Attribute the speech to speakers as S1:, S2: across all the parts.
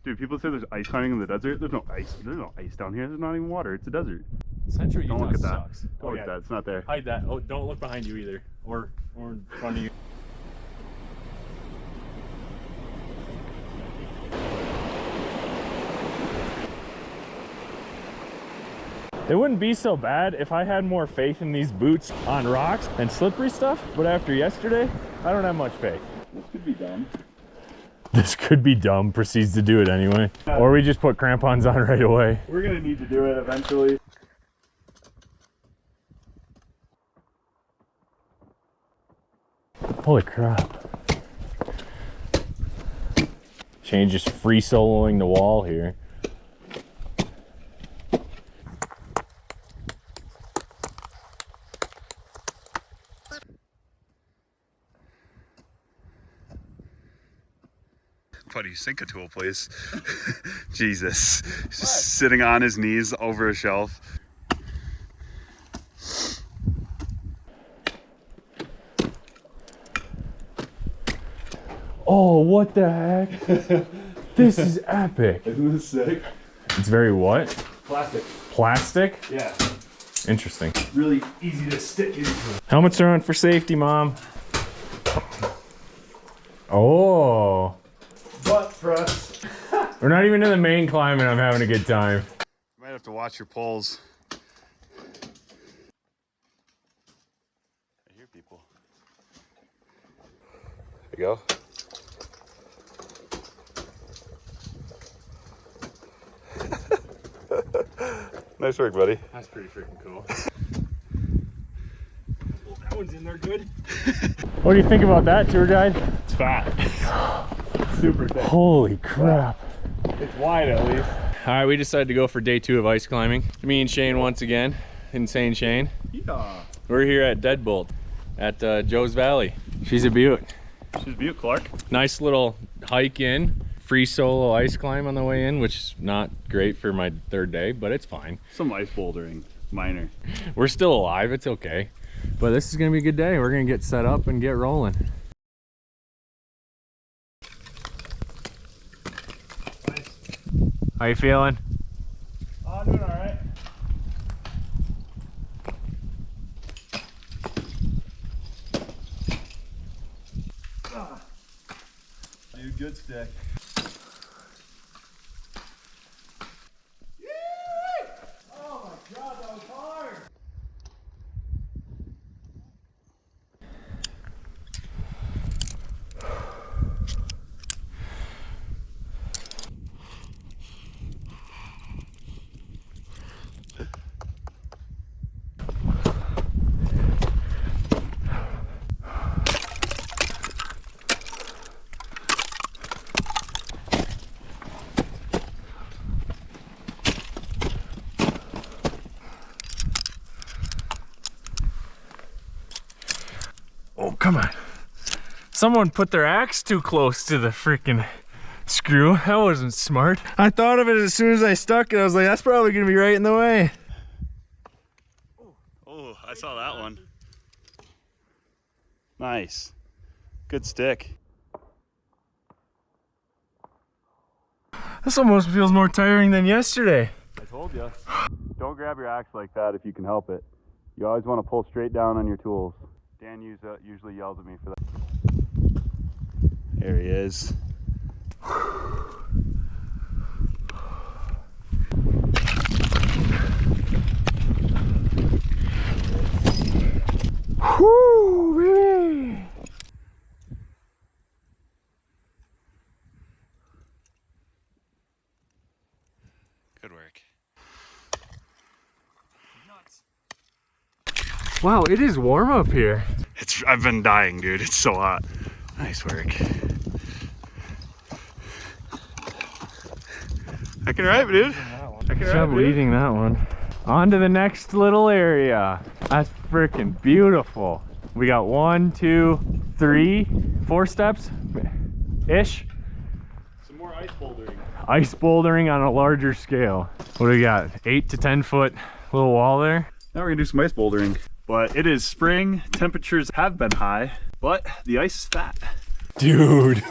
S1: Dude, people say there's ice climbing in the desert. There's no ice. There's no ice down here. There's not even water. It's a desert.
S2: Central
S1: Don't
S2: Utah
S1: look at that.
S2: sucks.
S1: Don't look at that. It's not there.
S2: Hide that. Oh, don't look behind you either, or in front of you. It wouldn't be so bad if I had more faith in these boots on rocks and slippery stuff, but after yesterday, I don't have much faith.
S1: This could be dumb.
S2: This could be dumb, proceeds to do it anyway. Or we just put crampons on right away.
S1: We're gonna need to do it eventually.
S2: Holy crap. Shane just free soloing the wall here.
S1: Buddy, sink a tool, please. Jesus. He's just sitting on his knees over a shelf.
S2: Oh, what the heck? This is epic.
S1: Isn't this sick?
S2: It's very what?
S1: Plastic.
S2: Plastic?
S1: Yeah.
S2: Interesting.
S1: Really easy to stick into.
S2: Helmets are on for safety, Mom. Oh.
S1: Butt press.
S2: We're not even in the main climb and I'm having a good time.
S1: You might have to watch your poles. I hear people. There you go. Nice work, buddy.
S2: That's pretty freaking cool. Well, that one's in there good. What do you think about that, tour guide?
S1: It's fat. Super thick.
S2: Holy crap.
S1: It's wide at least.
S2: All right, we decided to go for day 2 of ice climbing. Me and Shane once again. Insane Shane.
S1: Yeah.
S2: We're here at Deadbolt at Joe's Valley. She's a beaut.
S1: She's Butte, Clark.
S2: Nice little hike in. Free solo ice climb on the way in, which is not great for my 3rd day, but it's fine.
S1: Some ice bouldering, minor.
S2: We're still alive, it's okay. But this is gonna be a good day. We're gonna get set up and get rolling.
S1: Nice.
S2: How you feeling?
S1: Oh, I'm doing all right. Dude, good stick. Oh my God, that was hard.
S2: Oh, come on. Someone put their axe too close to the freaking screw. That wasn't smart. I thought of it as soon as I stuck it. I was like, that's probably gonna be right in the way.
S1: Oh, I saw that one. Nice. Good stick.
S2: This almost feels more tiring than yesterday.
S1: I told you. Don't grab your axe like that if you can help it. You always want to pull straight down on your tools. Dan usually yells at me for that. There he is.
S2: Whoo, baby!
S1: Good work.
S2: Wow, it is warm up here.
S1: I've been dying, dude. It's so hot. Nice work. I can ride, dude. I can
S2: Stop leading that one. On to the next little area. That's freaking beautiful. We got 1, 2, 3, 4 steps ish.
S1: Some more ice bouldering.
S2: Ice bouldering on a larger scale. What do we got? 8 to 10 foot little wall there.
S1: Now we're gonna do some ice bouldering. But it is spring, temperatures have been high, but the ice is fat.
S2: Dude,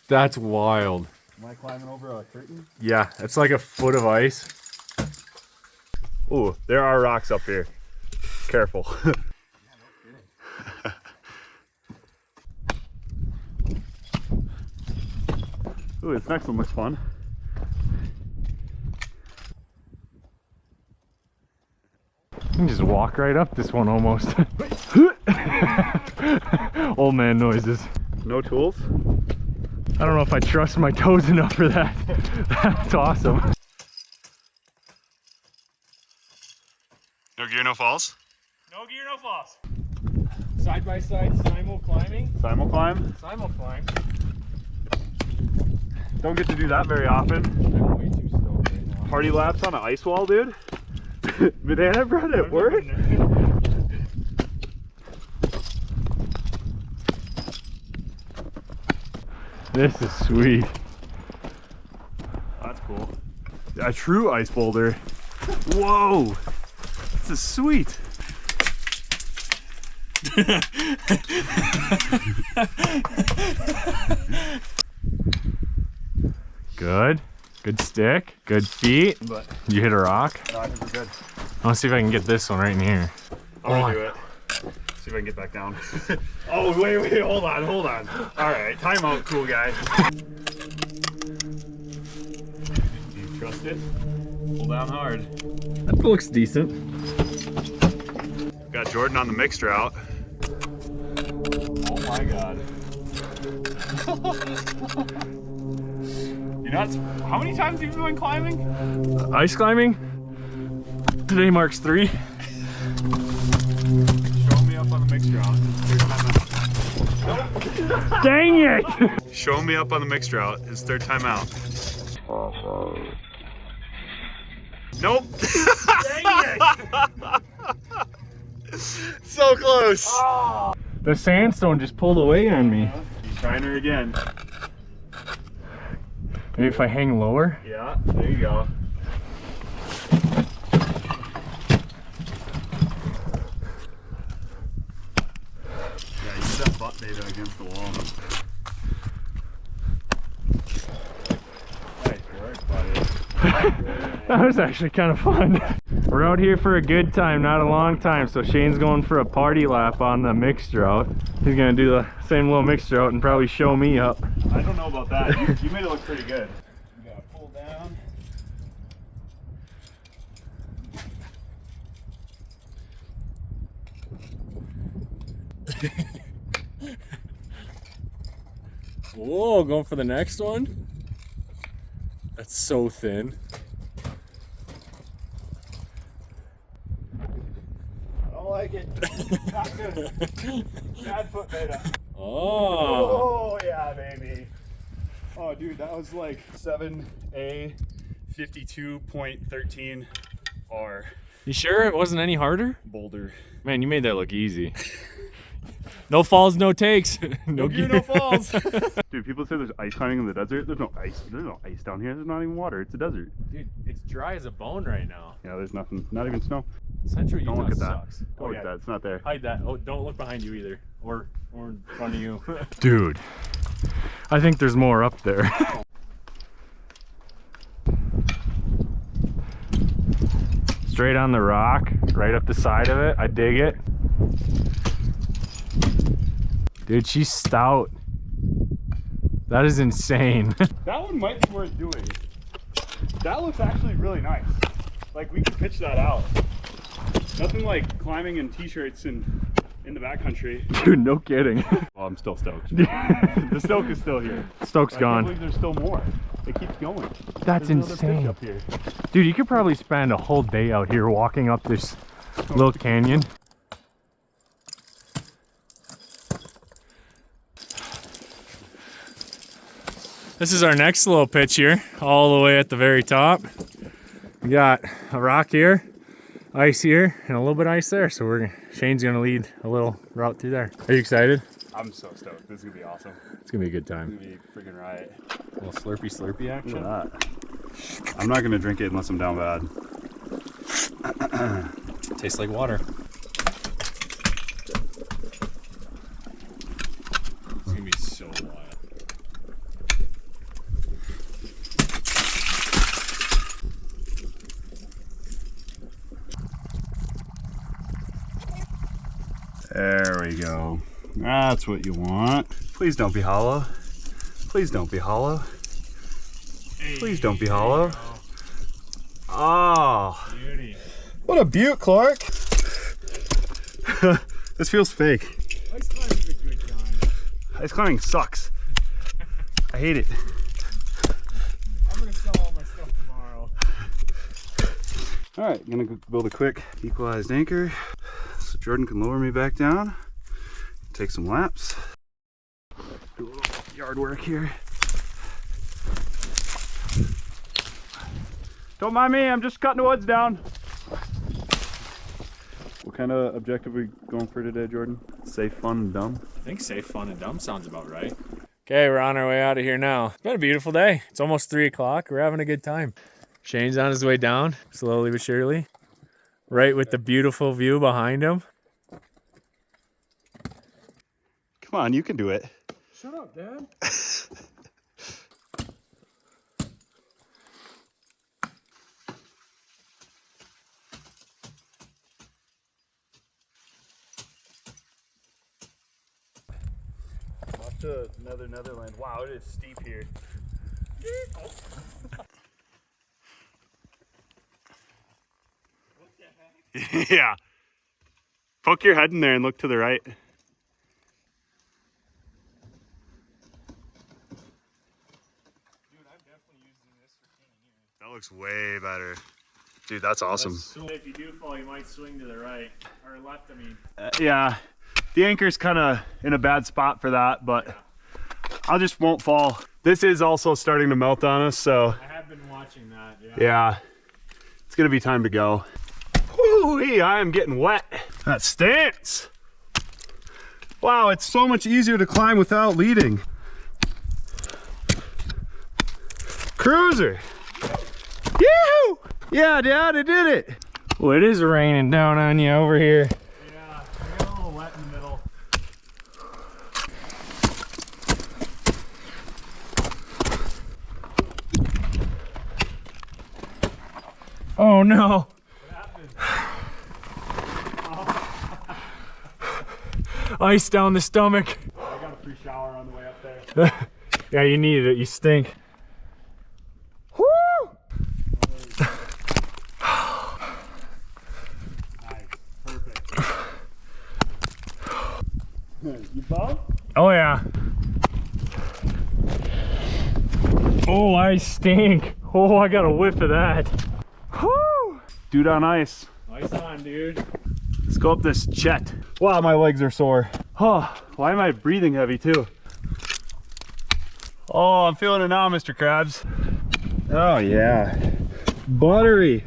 S2: that's wild.
S1: Am I climbing over a curtain?
S2: Yeah, it's like a foot of ice.
S1: Ooh, there are rocks up here. Careful. Ooh, this next one looks fun.
S2: You can just walk right up this one almost. Old man noises.
S1: No tools?
S2: I don't know if I trust my toes enough for that. That's awesome.
S1: No gear, no falls?
S2: No gear, no falls. Side by side simul climbing.
S1: Simul climb?
S2: Simul climb.
S1: Don't get to do that very often.
S2: I'm way too stoked right now.
S1: Party laps on an ice wall, dude? Banana bread at work?
S2: This is sweet.
S1: That's cool. A true ice boulder. Whoa! This is sweet.
S2: Good. Good stick. Good feet.
S1: But
S2: You hit a rock.
S1: no, I think we're good.
S2: I want to see if I can get this one right in here.
S1: I'm gonna do it. See if I can get back down. Oh, wait, hold on. All right, time out, cool guy. Do you trust it? Pull down hard.
S2: That looks decent.
S1: Got Jordan on the mixed route. Oh my god. You know, how many times have you been climbing?
S2: Ice climbing. Today marks 3.
S1: Show me up on the mixed route. Nope.
S2: Dang it!
S1: Show me up on the mixed route. It's third time out. Nope.
S2: Dang it!
S1: So close.
S2: The sandstone just pulled away on me.
S1: He's trying her again.
S2: Maybe if I hang lower?
S1: Yeah, there you go. Yeah, use that butt data against the wall. Nice work, buddy.
S2: That was actually kind of fun. We're out here for a good time, not a long time. So Shane's going for a party lap on the mixed route. He's gonna do the same little mixed route and probably show me up.
S1: I don't know about that. You made it look pretty good. You gotta pull down.
S2: Whoa, going for the next one? That's so thin.
S1: I don't like it. Not good. Bad foot beta.
S2: Oh.
S1: Oh yeah, baby. Oh dude, that was like 7A 52.13 R
S2: You sure it wasn't any harder?
S1: boulder.
S2: Man, you made that look easy. No falls, no takes.
S1: No gear, no falls. Dude, people say there's ice climbing in the desert. There's no ice. There's no ice down here. There's not even water. It's a desert.
S2: Dude, it's dry as a bone right now.
S1: Yeah, there's nothing. Not even snow.
S2: Central Utah
S1: Don't look at that.
S2: sucks.
S1: Don't look at that. It's not there.
S2: Hide that. Oh, don't look behind you either. Or in front of you. Dude, I think there's more up there. Straight on the rock, right up the side of it. I dig it. Dude, she's stout. That is insane.
S1: That one might be worth doing. That looks actually really nice. Like we could pitch that out. Nothing like climbing in t-shirts in the backcountry.
S2: Dude, no kidding.
S1: Well, I'm still stoked. The stoke is still here.
S2: Stoke's
S1: I
S2: gone.
S1: can't believe there's still more. It keeps going.
S2: That's
S1: There's another
S2: insane.
S1: pitch up here.
S2: Dude, you could probably spend a whole day out here walking up this little canyon. This is our next little pitch here, all the way at the very top. We got a rock here, ice here, and a little bit of ice there. So Shane's gonna lead a little route through there. Are you excited?
S1: I'm so stoked. This is gonna be awesome.
S2: It's gonna be a good
S1: It's
S2: time.
S1: gonna be a freaking riot.
S2: A little slurpy action.
S1: Look at that. I'm not gonna drink it unless I'm down bad.
S2: Tastes like water. It's gonna be so wild.
S1: There you go. That's what you want. Please don't be hollow. Please don't be hollow. Please don't be hollow. Oh.
S2: Beauty.
S1: What a beaut, Clark. This feels fake.
S2: Ice climbing's a good time.
S1: Ice climbing sucks. I hate it.
S2: I'm gonna sell all my stuff tomorrow.
S1: All right, I'm gonna go build a quick equalized anchor so Jordan can lower me back down. Take some laps. Do a little yard work here. Don't mind me, I'm just cutting the woods down. What kind of objective are we going for today, Jordan? Safe, fun, and dumb?
S2: I think safe, fun, and dumb sounds about right. Okay, we're on our way out of here now. It's been a beautiful day. It's almost 3 o'clock. We're having a good time. Shane's on his way down, slowly but surely. Right with the beautiful view behind him.
S1: Come on, you can do it.
S2: Shut up, Dad.
S1: Off to Netherland. Wow, it is steep here. Yeah. Poke your head in there and look to the right. Dude,
S2: I'm definitely using this for 10 years.
S1: That looks way better. Dude, that's awesome.
S2: If you do fall, you might swing to the right. Or left, I mean.
S1: Yeah, the anchor's kind of in a bad spot for that, but I just won't fall. This is also starting to melt on us, so.
S2: I have been watching that, yeah.
S1: Yeah, it's gonna be time to go. Whoo-wee, I am getting wet. That stance. Wow, it's so much easier to climb without leading. Cruiser. Yoo-hoo! Yeah, Dad, I did it.
S2: Well, it is raining down on you over here. Yeah, I got a little wet in the middle. Oh no. Ice down the stomach.
S1: I got a free shower on the way up there.
S2: Yeah, you needed it. You stink. Woo!
S1: Nice, perfect. You fall?
S2: Oh yeah. Oh, I stink. Oh, I got a whiff of that.
S1: Woo! Dude on ice.
S2: Ice on, dude.
S1: Let's go up this Chet. Wow, my legs are sore. Oh, why am I breathing heavy too? Oh, I'm feeling it now, Mr. Krabs. Oh yeah. Buttery.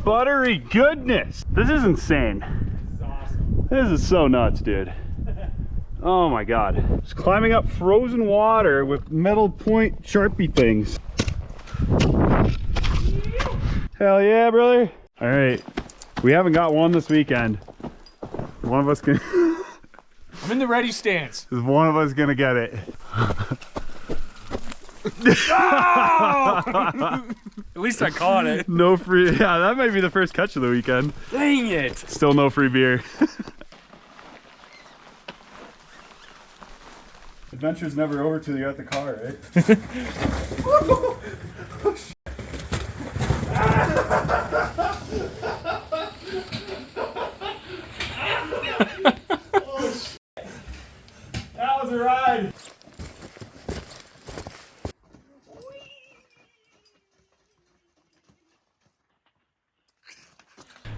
S1: Buttery goodness. This is insane.
S2: This is awesome.
S1: This is so nuts, dude. Oh my God. Just climbing up frozen water with metal point Sharpie things. Hell yeah, brother. All right. We haven't got one this weekend. One of us can.
S2: I'm in the ready stance.
S1: One of us gonna get it.
S2: Oh! At least I caught it.
S1: No free. Yeah, that might be the first catch of the weekend.
S2: Dang it.
S1: Still no free beer. Adventure's never over till you're at the car, right? That was a ride.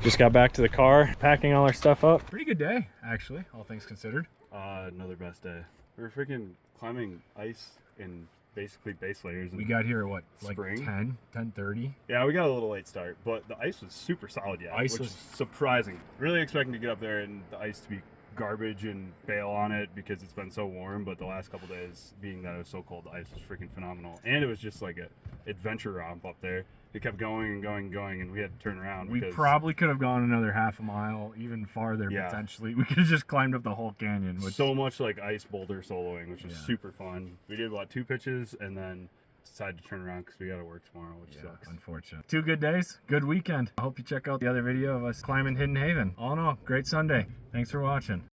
S2: Just got back to the car, packing all our stuff up. Pretty good day, actually, all things considered.
S1: Another best day. We were freaking climbing ice in basically base layers.
S2: We got here at what, like
S1: spring?
S2: 10:30?
S1: Yeah, we got a little late start, but the ice was super solid, yeah.
S2: Ice
S1: which
S2: was
S1: is surprising. Really expecting to get up there and the ice to be garbage and bail on it because it's been so warm, but the last couple days, being that it was so cold, the ice was freaking phenomenal. And it was just like a adventure romp up there. It kept going and going and going, and we had to turn around.
S2: We probably could have gone another half a mile, even farther,
S1: Yeah.
S2: potentially. We could have just climbed up the whole canyon. Which,
S1: so much like ice boulder soloing, which was
S2: Yeah.
S1: super fun. We did about 2 pitches and then decided to turn around because we got to work tomorrow, which sucks.
S2: Unfortunate. 2 good days, good weekend. I hope you check out the other video of us climbing Hidden Haven. All in all, great Sunday. Thanks for watching.